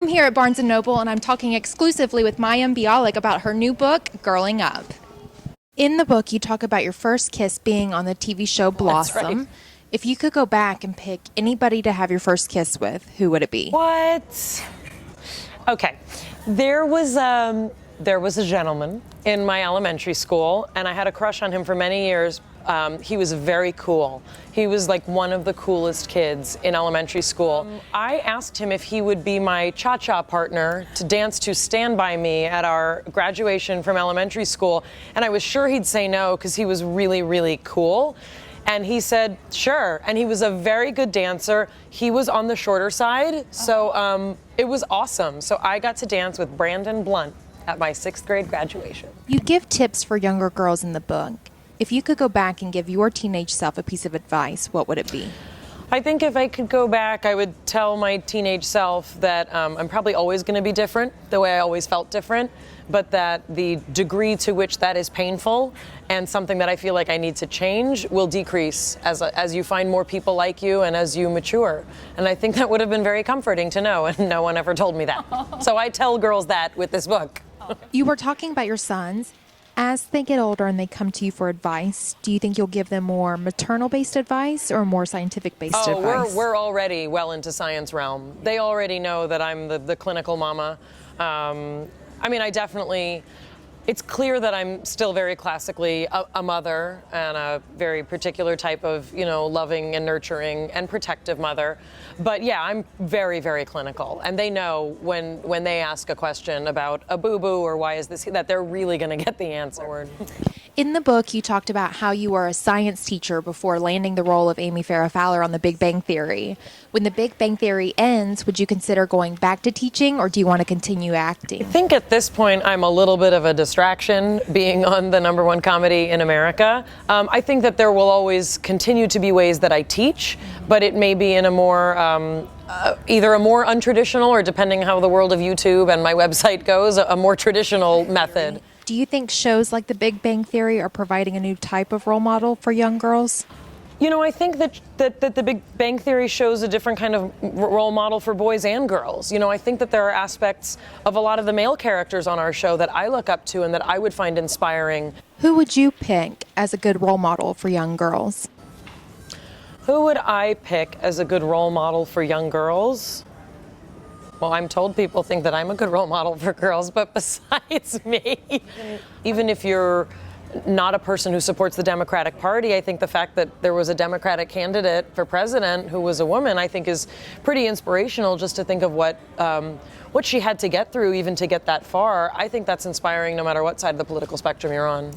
I'm here at Barnes & Noble, and I'm talking exclusively with Mayim Bialik about her new book, Girling Up. In the book, you talk about your first kiss being on the TV show Blossom. That's right. If you could go back and pick anybody to have your first kiss with, who would it be? What? Okay. There was a gentleman in my elementary school, and I had a crush on him for many years. He was very cool. He was like one of the coolest kids in elementary school. I asked him if he would be my cha-cha partner to dance to Stand By Me at our graduation from elementary school, and I was sure he'd say no because he was really, really cool. And he said, sure. And he was a very good dancer. He was on the shorter side, so it was awesome. So I got to dance with Brandon Blunt at my 6th grade graduation. You give tips for younger girls in the book. If you could go back and give your teenage self a piece of advice, what would it be? I think if I could go back, I would tell my teenage self that I'm probably always going to be different, the way I always felt different, but that the degree to which that is painful and something that I feel like I need to change will decrease as you find more people like you and as you mature. And I think that would have been very comforting to know, and no one ever told me that. So I tell girls that with this book. You were talking about your sons. As they get older and they come to you for advice, do you think you'll give them more maternal-based advice or more scientific-based advice? We're already well into science realm. They already know that I'm the clinical mama. I mean, it's clear that I'm still very classically a mother and a very particular type of, loving and nurturing and protective mother. But yeah, I'm very, very clinical. And they know when they ask a question about a boo-boo or why is this, that they're really going to get the answer. In the book, you talked about how you were a science teacher before landing the role of Amy Farrah Fowler on The Big Bang Theory. When The Big Bang Theory ends, would you consider going back to teaching, or do you want to continue acting? I think at this point I'm a little bit of a distraction being on the #1 comedy in America. I think that there will always continue to be ways that I teach, but it may be in a more either a more untraditional, or depending how the world of YouTube and my website goes, a more traditional method. Do you think shows like The Big Bang Theory are providing a new type of role model for young girls? I think that The Big Bang Theory shows a different kind of role model for boys and girls. I think that there are aspects of a lot of the male characters on our show that I look up to and that I would find inspiring. Who would you pick as a good role model for young girls? Who would I pick as a good role model for young girls? Well, I'm told people think that I'm a good role model for girls, but besides me, even if you're not a person who supports the Democratic Party, I think the fact that there was a Democratic candidate for president who was a woman, I think is pretty inspirational, just to think of what she had to get through even to get that far. I think that's inspiring no matter what side of the political spectrum you're on.